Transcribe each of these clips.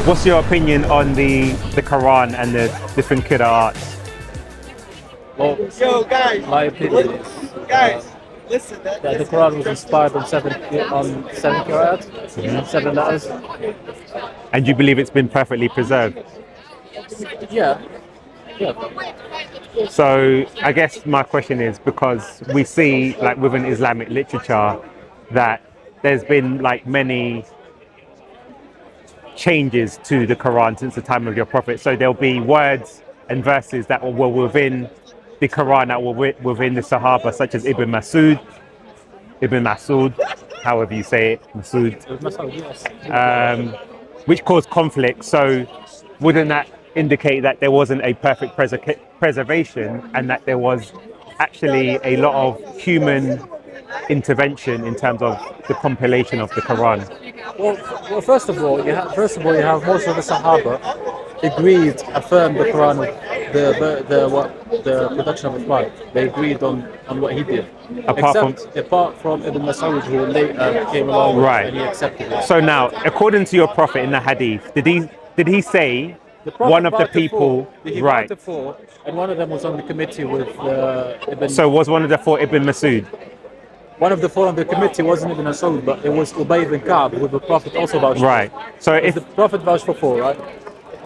What's your opinion on the Quran and the different qira'ats? Well, my opinion is that the Quran was inspired on seven qira'at, seven letters. And do you believe it's been perfectly preserved? Yeah, yeah. So I guess my question is because we see like within Islamic literature that there's been like many changes to the Quran since the time of your Prophet. So there'll be words and verses that were within the Quran that were within the Sahaba, such as Ibn Masud, however you say it, Masud, Yes. which caused conflict. So wouldn't that indicate that there wasn't a perfect preservation and that there was actually a lot of human intervention in terms of the compilation of the Quran? Well, first of all, you have most of the Sahaba agreed, affirmed the Quran, the production of Uthman. They agreed on what he did, Apart from apart from Ibn Mas'ud, who later came along and he right. accepted it. So now, according to your Prophet in the Hadith, did he say The one Prophet of the vowed to four. people He vowed right? to four, and one of them was on the committee with Ibn. So was one of the four Ibn Masud? One of the four on the committee wasn't Ibn Mas'ud, but it was Ubay ibn Ka'b, who the Prophet also vouched for. Right. So Because if the Prophet vouched for four, right?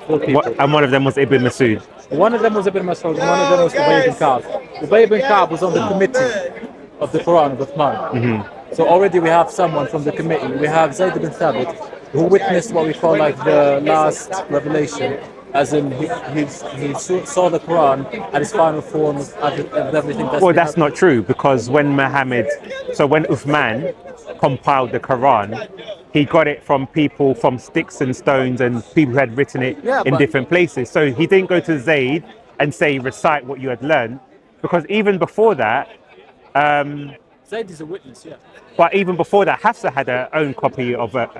Four people. and one of them was Ibn Masud. One of them was Ibn Mas'ud, and one of them was Ubay ibn Ka'b. Ubay ibn Ka'b was on the committee of the Quran of Uthman. So already we have someone from the committee. We have Zaid ibn Thabit, who witnessed what we call like the last revelation, as in he saw the Quran at its final form of everything that's Well, been that's happening. not true because when Uthman compiled the Quran, he got it from people from sticks and stones and people who had written it Yeah, in but different places. So he didn't go to Zayd and say, recite what you had learned, because even before that, Zaid is a witness, yeah. Hafsa had her own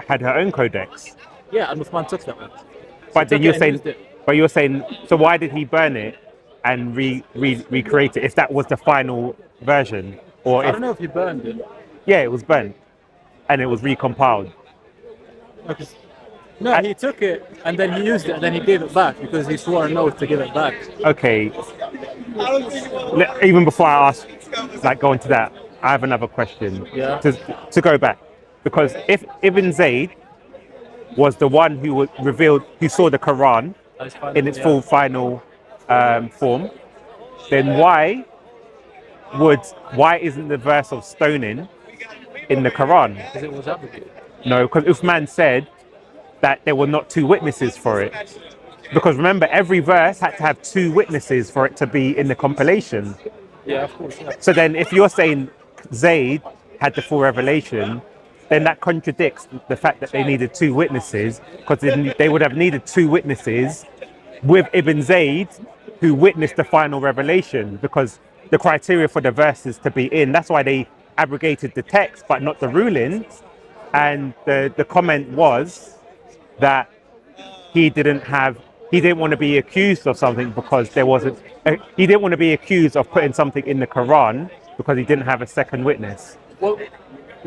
had her own codex. Yeah, and Uthman took that one. He But then took it and used it. you're saying, so why did he burn it and recreate it if that was the final version? Or I if, don't know if he burned it. yeah, it was burnt and it was recompiled. Because, no, he took it and then he used it and then he gave it back because he swore an oath to give it back. Okay, even before I ask, like, go into that, I have another question Yeah. to go back. Because if Ibn Zayd was the one who saw the Quran That's fine. in its Yeah. full final form, then why isn't the verse of stoning in the Quran? Because it was abrogated. No, because Uthman said that there were not two witnesses for it. Because remember, every verse had to have two witnesses for it to be in the compilation. Yeah, of course. Yeah. So then, if you're saying Zayd had the full revelation, then that contradicts the fact that they needed two witnesses, because they would have needed two witnesses with Ibn Zayd who witnessed the final revelation, because the criteria for the verses to be in, that's why they abrogated the text but not the ruling. And the comment was that he didn't want to be accused of something because there wasn't he didn't want to be accused of putting something in the Quran because he didn't have a second witness. Well,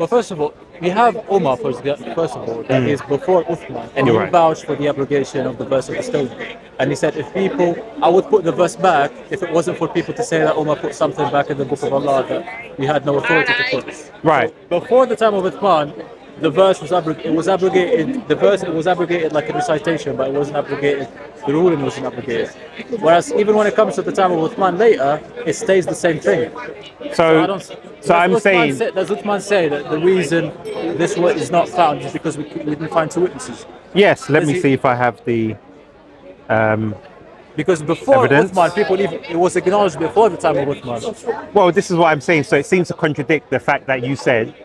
first of all, we have Umar, first of all, that is before Uthman, and You're he right. vouched for the abrogation of the verse of the stone. And he said, I would put the verse back if it wasn't for people to say that Umar put something back in the book of Allah that we had no authority to put. Right. So, before the time of Uthman, the verse was abrogated. The verse it was abrogated like a recitation, but it wasn't abrogated. The ruling wasn't abrogated. Whereas even when it comes to the time of Uthman later, it stays the same thing. So, I don't. I'm saying, Does Uthman say that the reason this word is not found is because we didn't find two witnesses? yes, let Does me he- see if I have the Because before evidence. Uthman, it was acknowledged before the time of Uthman. Well, this is what I'm saying. So it seems to contradict the fact that you said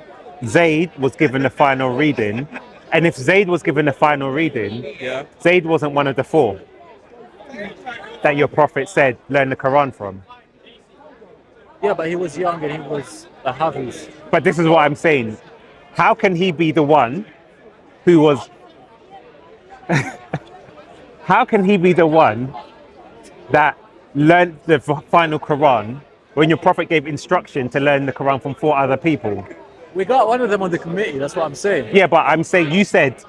Zayd was given the final reading. And if Zayd was given the final reading, Yeah. Zayd wasn't one of the four that your Prophet said, learn the Quran from. Yeah, but he was young and he was a Hafiz. But this is what I'm saying. How can he be the one who was. How can he be the one that learned the final Quran when your Prophet gave instruction to learn the Quran from four other people? We got one of them on the committee. That's what I'm saying. Yeah, but I'm saying you said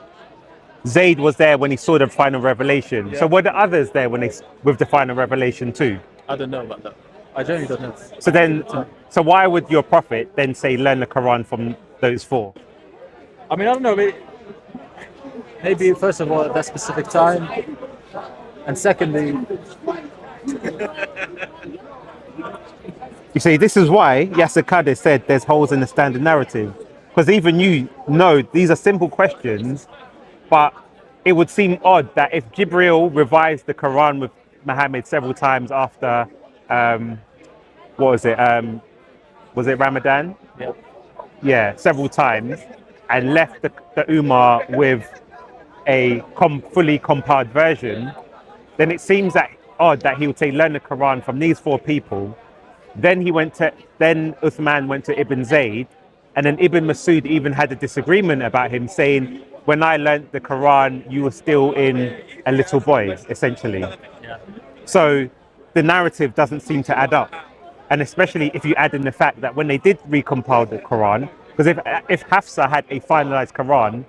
Zaid was there when he saw the final revelation. So were the others there when with the final revelation too? I don't know about that. I genuinely don't know. So then, so why would your prophet then say learn the Quran from those four? I mean, I don't know. Maybe first of all at that specific time, and secondly, You see, this is why Yasser Qadhi said there's holes in the standard narrative. Because even you know these are simple questions, but it would seem odd that if Jibril revised the Quran with Muhammad several times after, what was it Ramadan? yeah. Yeah, several times, and left the Ummah with a fully compiled version, then it seems that odd that he would say learn the Quran from these four people. Then Uthman went to Ibn Zayd, and then Ibn Masud even had a disagreement about him, saying, when I learnt the Quran, you were still in a little boy, essentially. Yeah. So the narrative doesn't seem to add up. And especially if you add in the fact that when they did recompile the Quran, because if Hafsa had a finalized Quran,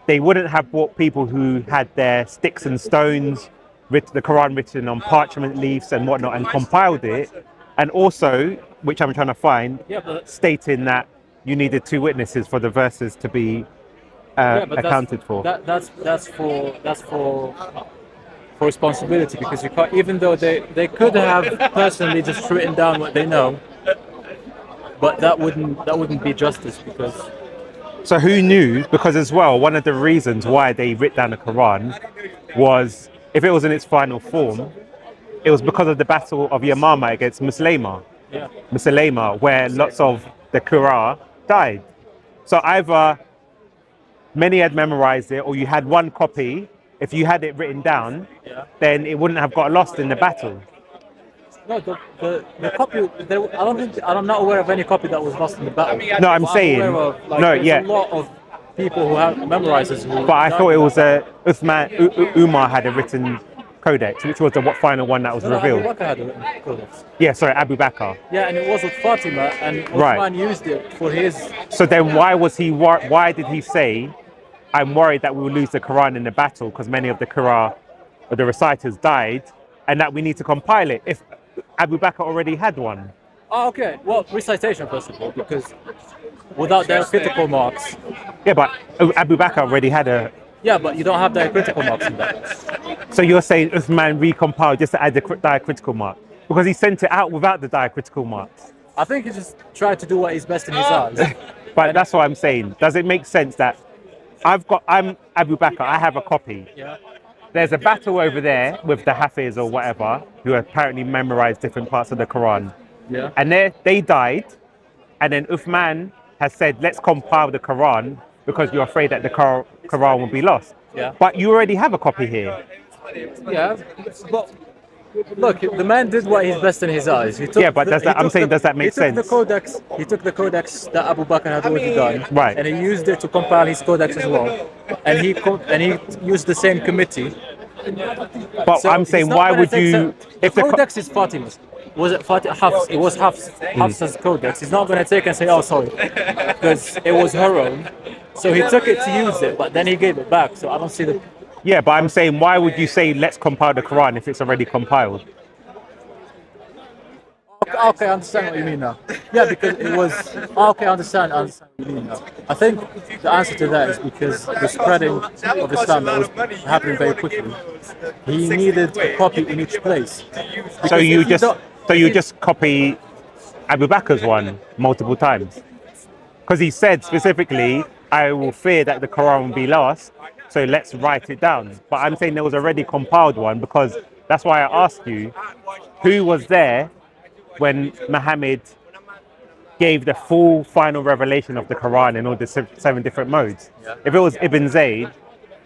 they wouldn't have brought people who had their sticks and stones, the Quran written on parchment leaves and whatnot, and compiled it. And also, which I'm trying to find, stating that you needed two witnesses for the verses to be accounted for. That's for responsibility, because you can't, even though they could have personally just written down what they know, but that wouldn't be justice, because. So who knew? Because as well, one of the reasons why they writ down the Quran was, if it was in its final form, it was because of the battle of Yamama against Musaylama, where lots of the Qur'an died. So either many had memorized it, or you had one copy. If you had it written down, then it wouldn't have got lost in the battle. No, the copy. I'm not aware of any copy that was lost in the battle. No, I'm saying there's a lot of people who have memorizers. But I thought it was Umar had a written codex, which was the final one that was revealed. Abu Bakr had a written codex. Yeah, sorry, Abu Bakr. Yeah, and it was with Fatima, and Uthman used it for his. So then, why did he say, "I'm worried that we will lose the Quran in the battle because many of the Quran or the reciters died, and that we need to compile it"? If Abu Bakr already had one. Oh, okay. Well, recitation first of all, because without their critical marks. Yeah, but Abu Bakr already had a. Yeah, but you don't have diacritical marks in that. So you're saying Uthman recompiled just to add the diacritical mark? Because he sent it out without the diacritical marks. I think he just tried to do what is best in his eyes. But that's what I'm saying. Does it make sense that I'm Abu Bakr, I have a copy. Yeah. There's a battle over there with the Hafiz or whatever, who apparently memorized different parts of the Quran. Yeah. And they died, and then Uthman has said, let's compile the Quran because you're afraid that the Quran will be lost. Yeah. But you already have a copy here. Yeah, but look, the man did what is best in his eyes. Does that make sense? He took the codex that Abu Bakr had already done, right, and he used it to compile his codex as well. And he used the same committee. But so I'm saying, why would you? If the codex is Fatima's, was it Hafs? It was Hafsa's codex. He's not going to take and say, "Oh, sorry," because it was her own. So he took it to use it, but then he gave it back. So I don't see the. Yeah, but I'm saying, why would you say let's compile the Quran if it's already compiled? Okay, I understand what you mean now. Yeah, because it was. Okay, I understand what you mean now. I think the answer to that is because the spreading of Islam that was happening very quickly, he needed a copy in each place. So you just copy Abu Bakr's one multiple times? Because he said specifically, I will fear that the Quran will be lost, so let's write it down. But I'm saying there was already compiled one, because that's why I asked you, who was there when Muhammad gave the full final revelation of the Quran in all the 7 different modes? Yeah. If it was Ibn Zayd,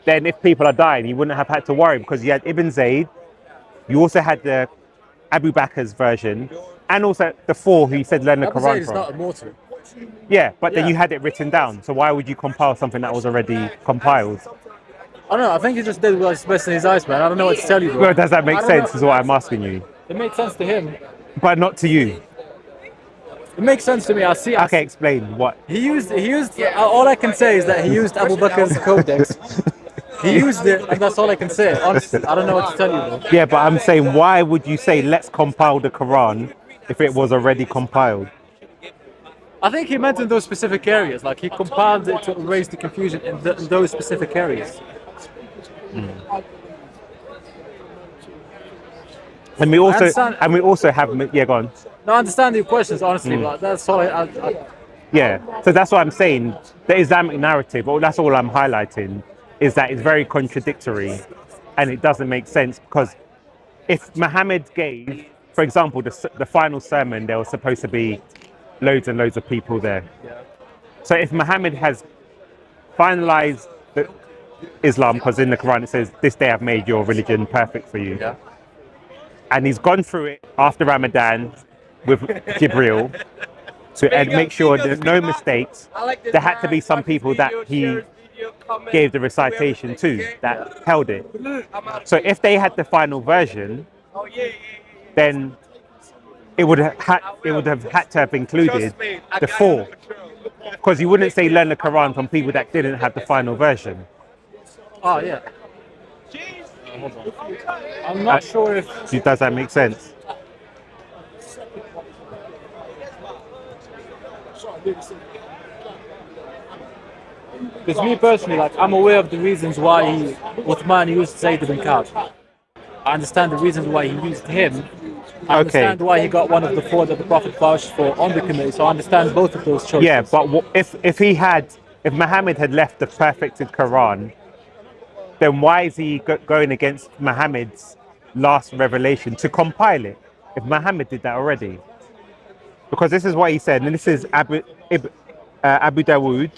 then if people are dying, you wouldn't have had to worry, because you had Ibn Zayd, you also had the Abu Bakr's version, and also the 4 who said learn the Quran from. It's not immortal. Yeah, but then you had it written down, so why would you compile something that was already compiled? I don't know, I think he just did what's best in his eyes, man. I don't know what to tell you, bro. Well, does that make sense, is what I'm asking you? It makes sense to him. But not to you. It makes sense to me. Okay, explain what. He used. All I can say is that he used Abu Bakr's codex. He used it, and that's all I can say. Honestly, I don't know what to tell you, bro. Yeah, but I'm saying, why would you say let's compile the Quran if it was already compiled? I think he meant in those specific areas. Like he compiled it to erase the confusion in those specific areas. And we I also understand. have, yeah, go on. No, I understand your questions, honestly, but that's all Yeah, so that's what I'm saying. The Islamic narrative, or that's all I'm highlighting, is that it's very contradictory, and it doesn't make sense because if Muhammad gave, for example, the final sermon, there was supposed to be loads and loads of people there. So if Muhammad has finalized the Islam, because in the Quran it says, "This day I've made your religion perfect for you," Yeah. and he's gone through it after Ramadan with Jibril to make sure there's no mistakes. There had to be some people that he gave the recitation to that held it. So if they had the final version, then it would have had to have included the four, because you wouldn't say learn the Quran from people that didn't have the final version. Oh yeah. Hold on. I'm not sure if. Does that make sense? Because me personally, like, I'm aware of the reasons why Uthman used Zaid ibn Ka'b. I understand the reasons why he used him. I understand why he got one of the four that the Prophet vouched for on the committee. So I understand both of those choices. Yeah, but if Muhammad had left the perfected Quran, then why is he going against Muhammad's last revelation to compile it? If Muhammad did that already, because this is what he said, and this is Abu Dawood.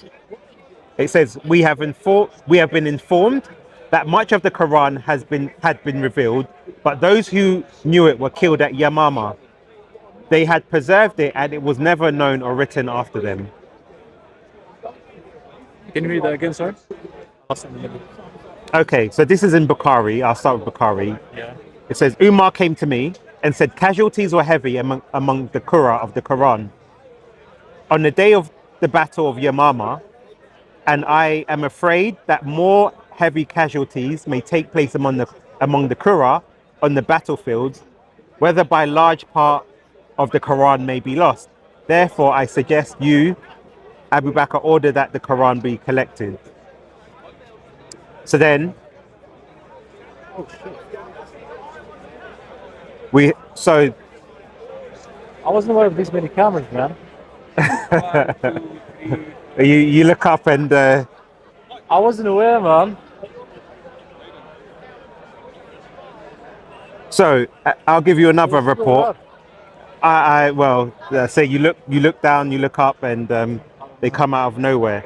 It says, we have been informed that much of the Quran had been revealed, but those who knew it were killed at Yamama. They had preserved it, and it was never known or written after them. Can you read that again, sorry? Okay, so this is in Bukhari. I'll start with Bukhari. Yeah. It says, Umar came to me and said, casualties were heavy among the Qur'an of the Quran on the day of the battle of Yamama, and I am afraid that more heavy casualties may take place among the Qur'an on the battlefields, whether by large part of the Quran may be lost. Therefore, I suggest you, Abu Bakr, order that the Quran be collected. So then, I wasn't aware of these many cameras, man. you look up and I wasn't aware, man. So I'll give you another report. Say you look down, you look up, and they come out of nowhere.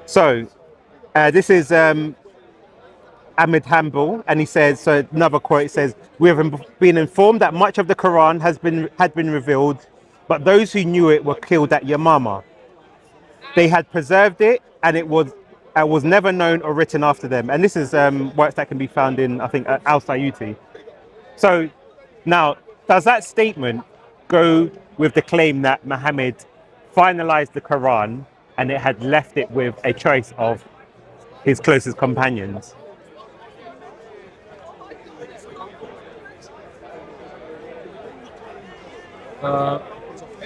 So this is Ahmed Hanbal, and he says, so another quote says, we have been informed that much of the Quran had been revealed, but those who knew it were killed at Yamama. They had preserved it, and it was never known or written after them. And this is works that can be found in, I think, Al-Sayuti. So now, does that statement go with the claim that Muhammad finalized the Quran and it had left it with a choice of his closest companions?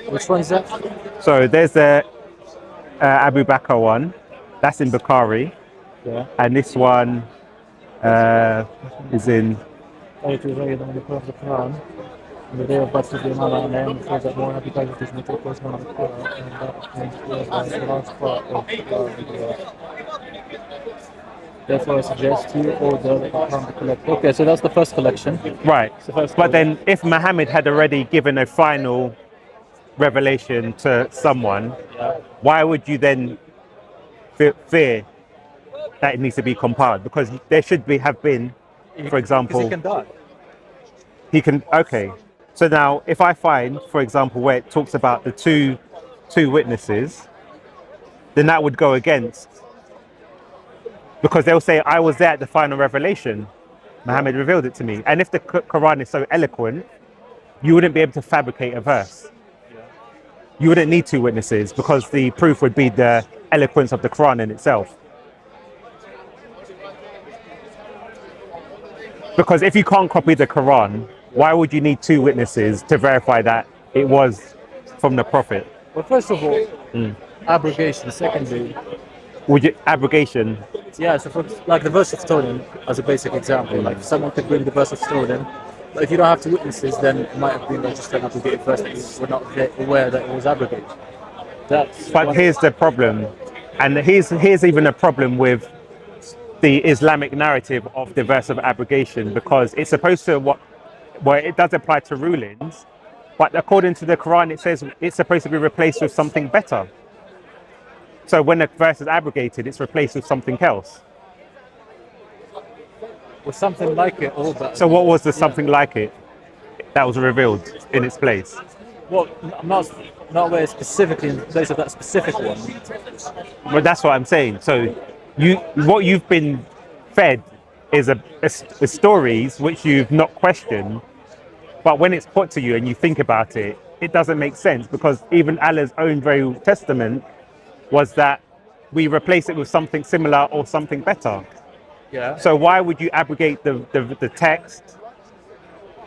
Which one is that? So there's the Abu Bakr one, that's in Bukhari, Yeah. and this one is in. The Quran. The day of Battle of Yamama, and then says that more happy casualties may take place among the Quran, and that the last part of Therefore, I suggest you order the Quran to collect. Okay, so that's the first collection. Right. But then, if Muhammad had already given a final revelation to someone, why would you then fear that it needs to be compiled? Because there should have been, for example, he can die. He can. Okay. So now, if I find, for example, where it talks about the two witnesses, then that would go against. Because they'll say, I was there at the final revelation. Muhammad revealed it to me. And if the Quran is so eloquent, you wouldn't be able to fabricate a verse. You wouldn't need two witnesses because the proof would be the eloquence of the Quran in itself. Because if you can't copy the Quran, why would you need two witnesses to verify that it was from the Prophet? Well, first of all, abrogation. Secondly, Would you abrogation? yeah, so for, like the verse of stoning as a basic example, like someone could bring the verse of stoning, but if you don't have two witnesses, then it might have been like just an abrogated verse that you were not aware that it was abrogated. That's But one. here's the problem, and here's even a problem with the Islamic narrative of the verse of abrogation, because it's supposed to where it does apply to rulings, but according to the Quran, it says it's supposed to be replaced with something better. So when the verse is abrogated, it's replaced with something else. Or something like it, or that. So what was the something like it that was revealed in its place? Well, I'm not aware specifically in the place of that specific one. But that's what I'm saying. So what you've been fed is a stories which you've not questioned, but when it's put to you and you think about it, it doesn't make sense, because even Allah's own very testament was that we replace it with something similar or something better. Yeah. So why would you abrogate the text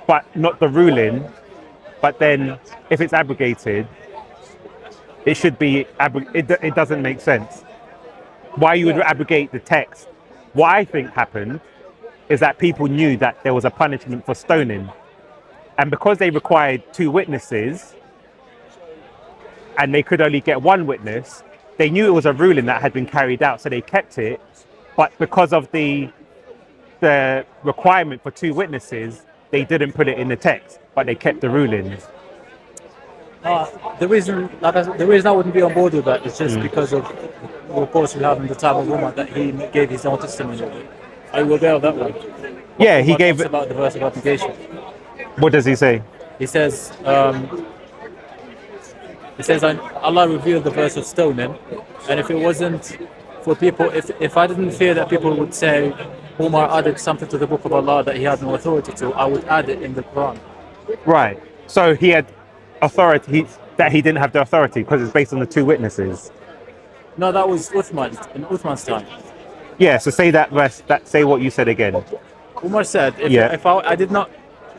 but not the ruling? But then if it's abrogated, it should be it doesn't make sense. Why you would abrogate the text? What I think happened is that people knew that there was a punishment for stoning, and because they required two witnesses and they could only get one witness, they knew it was a ruling that had been carried out, so they kept it. But because of the requirement for two witnesses, they didn't put it in the text, but they kept the ruling. The reason I wouldn't be on board with that is just because of the reports we have in the time of Umar that he gave his own testimony. Are you aware of that one? Yeah, he Umar gave talks it. about the verse of obligation. What does he say? He says, Allah revealed the verse of stoning, and if it wasn't for people, if I didn't fear that people would say Umar added something to the book of Allah that he had no authority to, I would add it in the Quran. Right. So he had authority that he didn't have the authority because it's based on the two witnesses. No, that was Uthman, in Uthman's time. Yeah. So say that verse. Say what you said again. Umar said, Yeah. if I did not,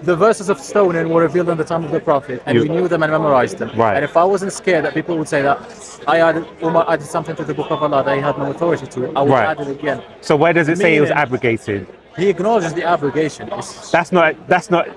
the verses of stoning were revealed in the time of the Prophet, and we knew them and memorized them. Right. And if I wasn't scared that people would say that Umar added something to the book of Allah that he had no authority to, I would Right. add it again. So where does it say it was Meaning- abrogated? He acknowledges the abrogation. That's not. That's not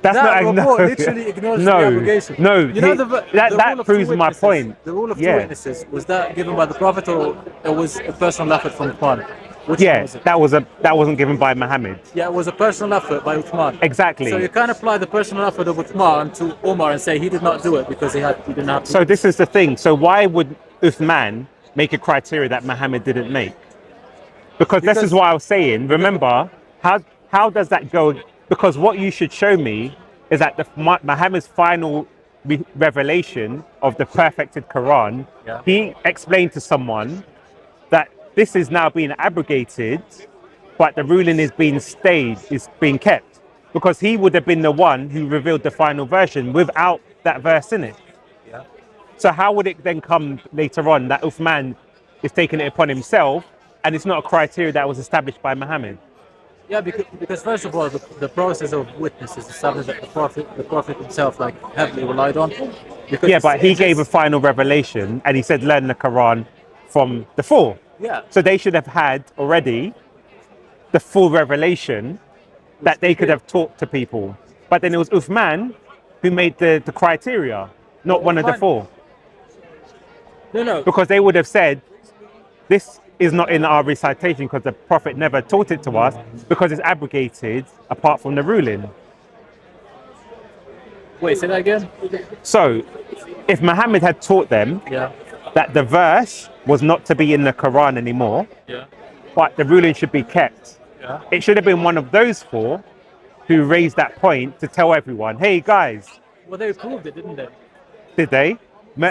That no. report literally acknowledges No, the abrogation. no, You know, that rule of two proves my witnesses- point. The rule of two Yeah. witnesses, was that given by the Prophet, or it was a personal effort from Uthman? Which one Yeah, was it? that wasn't given by Muhammad. Yeah, it was a personal effort by Uthman. Exactly. So you can't apply the personal effort of Uthman to Umar and say he did not do it because he didn't have to. So this is the thing. So why would Uthman make a criteria that Muhammad didn't make? Because this is what I was saying. Remember, how does that go? Because what you should show me is that Muhammad's final revelation of the perfected Quran, Yeah. he explained to someone that this is now being abrogated, but the ruling is being kept. Because he would have been the one who revealed the final version without that verse in it. Yeah. So how would it then come later on that Uthman is taking it upon himself, and it's not a criteria that was established by Muhammad? Yeah, because first of all, the process of witnesses is something that the Prophet himself like heavily relied on. Because Yeah, but he gave a final revelation, and he said learn the Quran from the four. Yeah. So they should have had already the full revelation that they could have taught to people. But then it was Uthman who made the criteria, not one of the four. No. Because they would have said, this is not in our recitation because the Prophet never taught it to us, because it's abrogated apart from the ruling. Wait, say that again. So if Muhammad had taught them Yeah. that the verse was not to be in the Quran anymore, Yeah. but the ruling should be kept, Yeah. it should have been one of those four who raised that point to tell everyone, hey guys, Well, they proved it, didn't they? did they?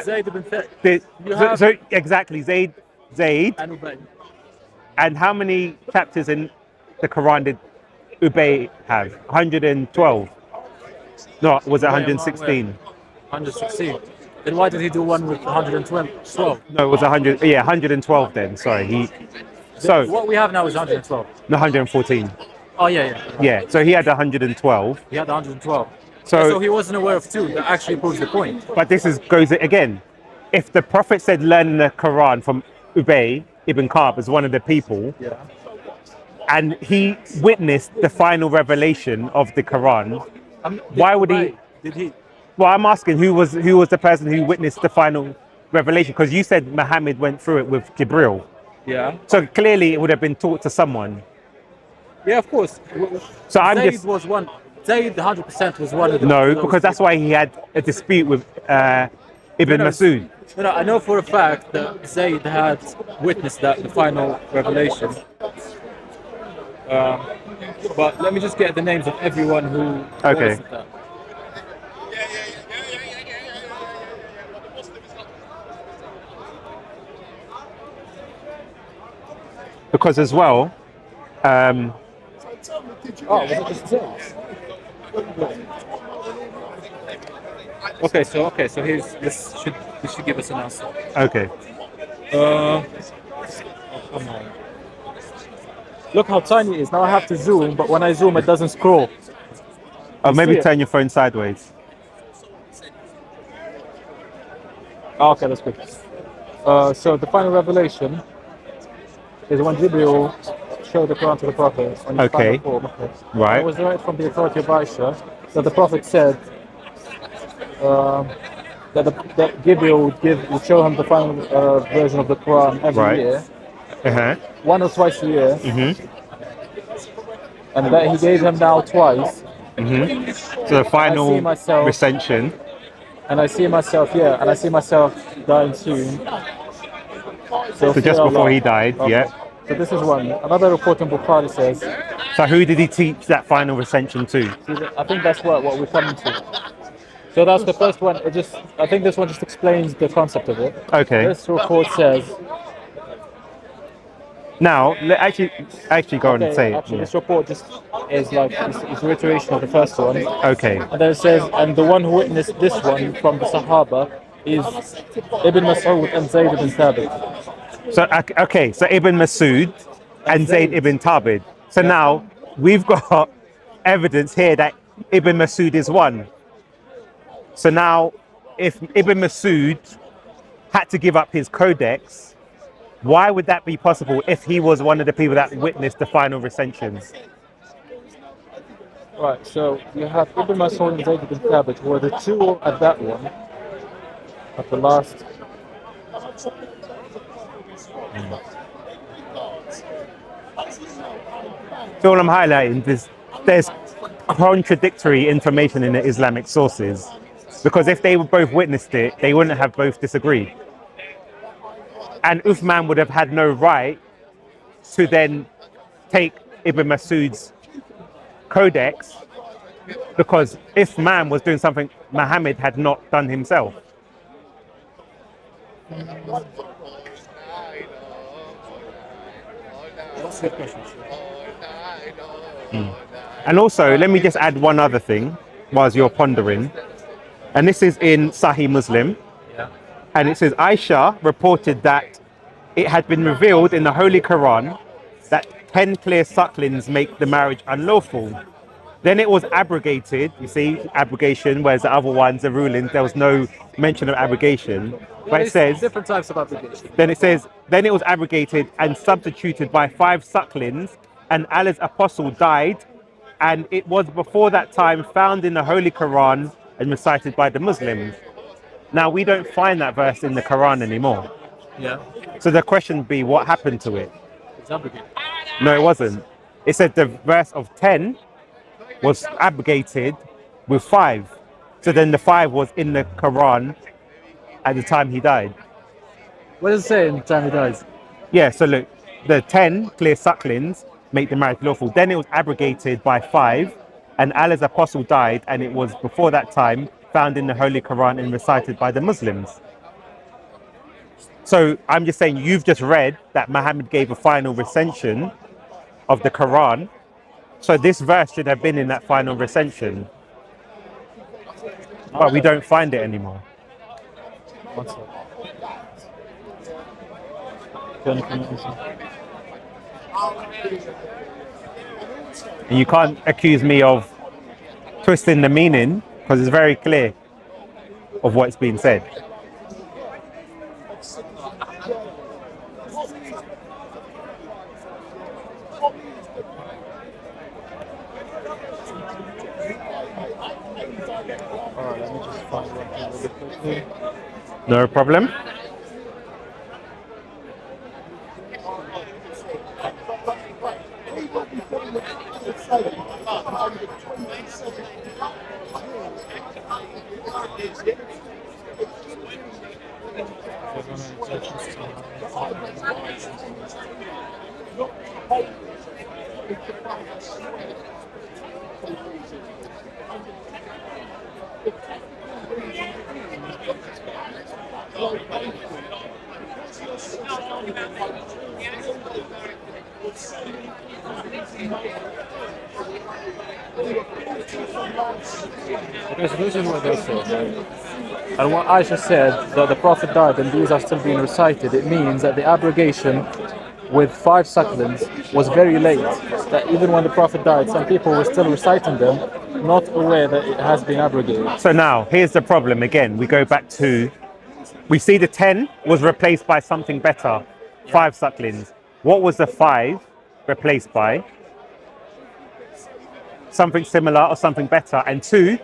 Zaid ibn Thabit Did, You have- so exactly, Zaid, and Ubay. and how many chapters in the Quran did Ubay have? 112. No, was it 116? 116. Then why did he do one with 112? No, it was 100. Yeah, 112 then. Sorry, So What we have now is 112. no, 114. Oh yeah, yeah. Yeah, so he had 112. He had 112. So, Yeah, so he wasn't aware of two. That actually proves the point. but this is goes again. If the Prophet said learn the Quran from Ubay ibn Ka'b as one of the people, Yeah. and he witnessed the final revelation of the Quran, Did why would he? Ubay- Did he? Well, I'm asking who was the person who witnessed the final revelation? Because you said Muhammad went through it with Jibril, Yeah. so clearly it would have been taught to someone. Yeah, of course. So I'm Zaid just was one. Zaid 100% was one of the. no, those because that's people. why he had a dispute with Ibn No, Masud. no, I know for a fact that Zaid had witnessed that the final revelation. But let me just get the names of everyone who Okay. witnessed that. Because as well, Oh, was it just Zaid? Okay, so here's this should give us an answer. okay, Oh, come on. Look how tiny it is. Now I have to zoom, but when I zoom, it doesn't scroll. or You maybe see it? turn your phone sideways. Oh, okay, that's good. So the final revelation is when Jibril showed the Quran to the Prophet on his Okay. final form. Okay. Right. It was right from the authority of Aisha that the Prophet said that Jibril would show him the final version of the Quran every Right. year, Uh-huh. one or twice a year, Mm-hmm. and that he gave him now twice. So the And I see final myself, recension. and I see myself, yeah, and I see myself dying soon. So So fear just before Allah. he died, Okay. yeah. So this is one. Another report in Bukhari says, So who did he teach that final recension to? I think that's what we're coming to. So that's the first one. I think this one just explains the concept of it. Okay. This report says, Now, actually go on and okay, say it. actually, Yeah. this report just is like is a reiteration of the first one. Okay. And then it says, and the one who witnessed this one from the Sahaba is Ibn Mas'ud and Zayd ibn Thabit. So okay. So Ibn Masud and Zayd Zayd. ibn Thabit. So Yeah. now we've got evidence here that Ibn Masud is one. So now, if Ibn Masud had to give up his codex, why would that be possible if he was one of the people that witnessed the final recensions? Right, so you have Ibn Mas'ud and Zayd ibn Thabit, who are the two at that one, at the last. So all I'm highlighting is there's contradictory information in the Islamic sources, because if they were both witnessed it, they wouldn't have both disagreed. And Uthman would have had no right to then take Ibn Masud's codex, because if man was doing something Muhammad had not done himself. That's a good question. And also, let me just add one other thing whilst you're pondering. And this is in Sahih Muslim. Yeah. And it says Aisha reported that it had been revealed in the Holy Quran that 10 clear sucklings make the marriage unlawful. Then it was abrogated, you see, abrogation, whereas the other ones, the rulings, there was no mention of abrogation. But it There's says, different types of application. then it was abrogated and substituted by 5 sucklings, and Allah's apostle died, and it was before that time found in the Holy Quran and recited by the Muslims. Now, we don't find that verse in the Quran anymore. Yeah. So the question would be, what happened to it? It's abrogated. No, it wasn't. It said the verse of 10 was abrogated with 5. So then the 5 was in the Quran at the time he died. What does it say in the time he dies? Yeah, so look, the 10 clear sucklings make the marriage lawful. Then it was abrogated by 5, and Allah's apostle died, and it was before that time found in the Holy Quran and recited by the Muslims. So I'm just saying, you've just read that Muhammad gave a final recension of the Quran. So this verse should have been in that final recension, but we don't find it anymore. One second. Go on, come on, And you can't accuse me of twisting the meaning because it's very clear of what's being said. Alright, let me just find one thing really quickly. No problem. Okay, so this is what they say. Right? And what Aisha said, that the Prophet died and these are still being recited, it means that the abrogation with 5 sucklings was very late. That even when the Prophet died, some people were still reciting them, not aware that it has been abrogated. So now, here's the problem again. We go back to, we see the 10 was replaced by something better, 5 sucklings. What was the 5 replaced by? Something similar or something better. And 2,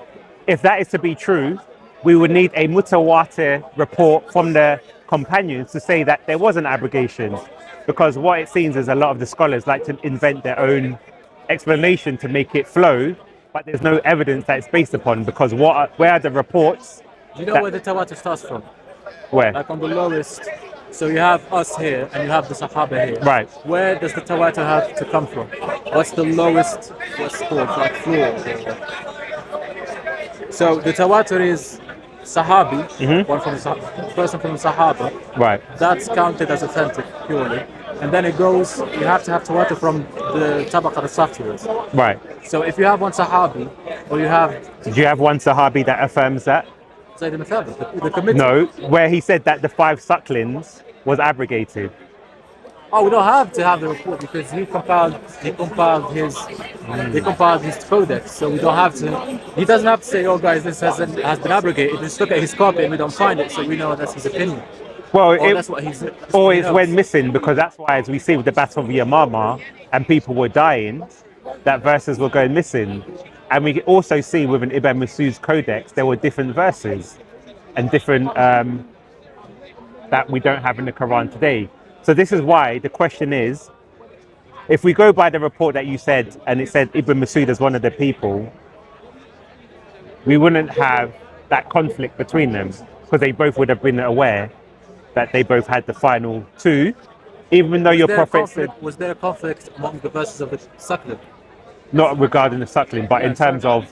if that is to be true, we would need a mutawatir report from the companions to say that there was an abrogation. Because what it seems is a lot of the scholars like to invent their own explanation to make it flow, but there's no evidence that it's based upon. Because where are the reports? Do you know that- where the Tawatur starts from? Where? Like on the lowest, so you have us here and you have the Sahaba here. Right. Where does the Tawatur have to come from? What's the lowest, what's called, like floor? So the Tawatur is Sahabi, one from the person from the Sahaba. Right. That's counted as authentic purely. And then it goes, you have to have Tawatur from the Tabaq al-Saftiras. Right. So if you have one Sahabi, or you have Do you have one Sahabi that affirms that? Zaid ibn Thabit, the committee. No, where he said that the 5 sucklings was abrogated. Oh, we don't have to have the report because he compiled his codex, so we don't have to. He doesn't have to say, "Oh, guys, this has been abrogated." Just look at his copy and we don't find it, so we know that's his opinion. Well, Or that's what he's. or he it's knows. went missing, because that's why, as we see with the Battle of Yamama and people were dying, that verses were going missing. And we also see within Ibn Masud's codex there were different verses and different that we don't have in the Quran today. So this is why the question is, if we go by the report that you said, and it said Ibn Masud as one of the people, we wouldn't have that conflict between them, because they both would have been aware that they both had the final 2, even though your prophet said, Was there a conflict among the verses of the Sukkah? not regarding the suckling, but in terms of,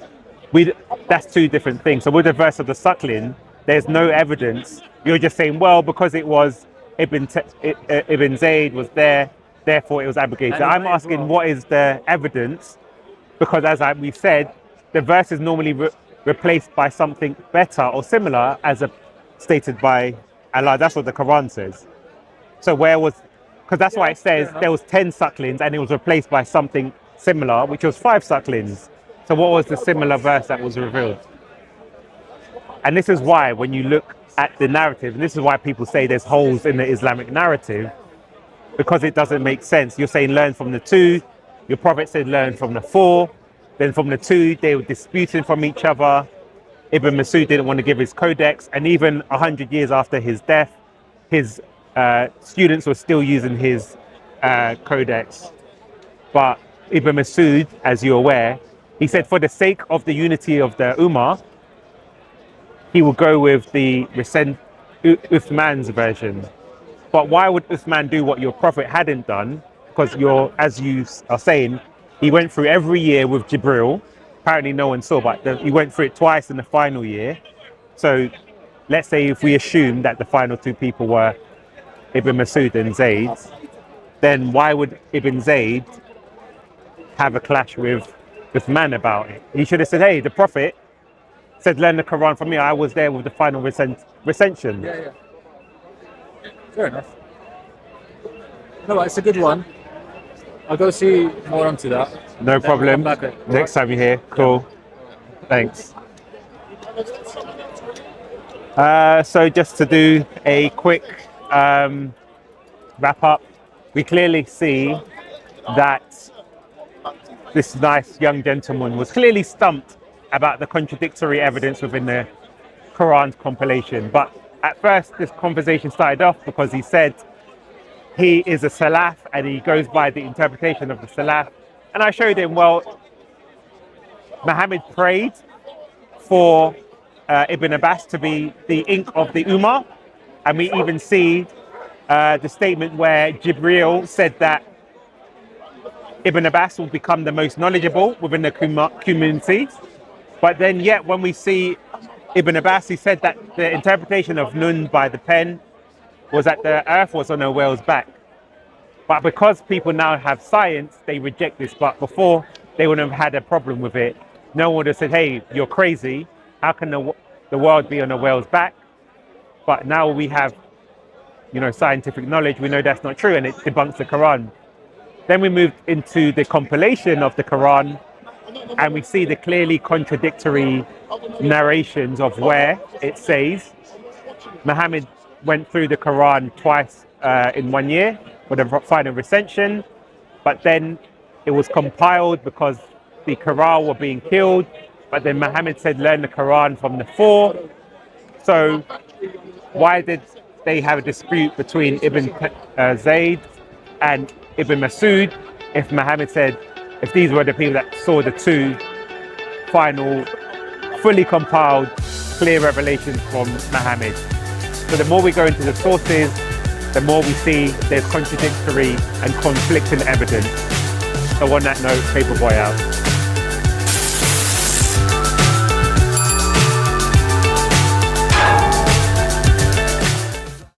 that's 2 different things. So with the verse of the suckling, there's no evidence. You're just saying, well, because it was Ibn Zaid was there, therefore it was abrogated. And I'm asking, what is the evidence? Because as we said, the verse is normally replaced by something better or similar, as stated by Allah. That's what the Quran says. So where was, because that's why it says there was 10 sucklings and it was replaced by something similar, which was 5 sucklings. So what was the similar verse that was revealed? And this is why, when you look at the narrative, and this is why people say there's holes in the Islamic narrative, because it doesn't make sense. You're saying learn from the 2, your prophet said learn from the 4, then from the 2 they were disputing from each other. Ibn Masud didn't want to give his codex, and even 100 years after his death, his students were still using his codex. But Ibn Masud, as you're aware, he said for the sake of the unity of the Ummah, he will go with the Uthman's version. But why would Uthman do what your prophet hadn't done? Because as you are saying, he went through every year with Jibril. Apparently no one saw, but he went through it twice in the final year. So let's say if we assume that the final 2 people were Ibn Masud and Zaid, then why would Ibn Zaid have a clash with Uthman about it? He should have said, hey, the prophet said learn the Quran from me. I was there with the final recension. Yeah. Fair enough. No, it's a good one. I'll go see more into that. No Then we'll problem. come back. Next time you're here. Cool. Thanks. So just to do a quick wrap up, we clearly see that this nice young gentleman was clearly stumped about the contradictory evidence within the Quran's compilation. But at first, this conversation started off because he said he is a Salaf and he goes by the interpretation of the Salaf. And I showed him, well, Muhammad prayed for Ibn Abbas to be the ink of the Ummah. And we even see the statement where Jibreel said that Ibn Abbas will become the most knowledgeable within the community. But then yet when we see Ibn Abbas, he said that the interpretation of Nun by the pen was that the earth was on a whale's back. But because people now have science, they reject this. But before, they wouldn't have had a problem with it. No one would have said, hey, you're crazy. How can the world be on a whale's back? But now we have, scientific knowledge. We know that's not true, and it debunks the Quran. Then we moved into the compilation of the Quran, and we see the clearly contradictory narrations of where it says Muhammad went through the Quran twice in 1 year for the final recension, but then it was compiled because the Quran were being killed, but then Muhammad said learn the Quran from the four. So why did they have a dispute between Ibn Zaid and Ibn Masud if Muhammad said, if these were the people that saw the two final, fully compiled, clear revelations from Muhammad? So the more we go into the sources, the more we see there's contradictory and conflicting evidence. So on that note, Paperboy out.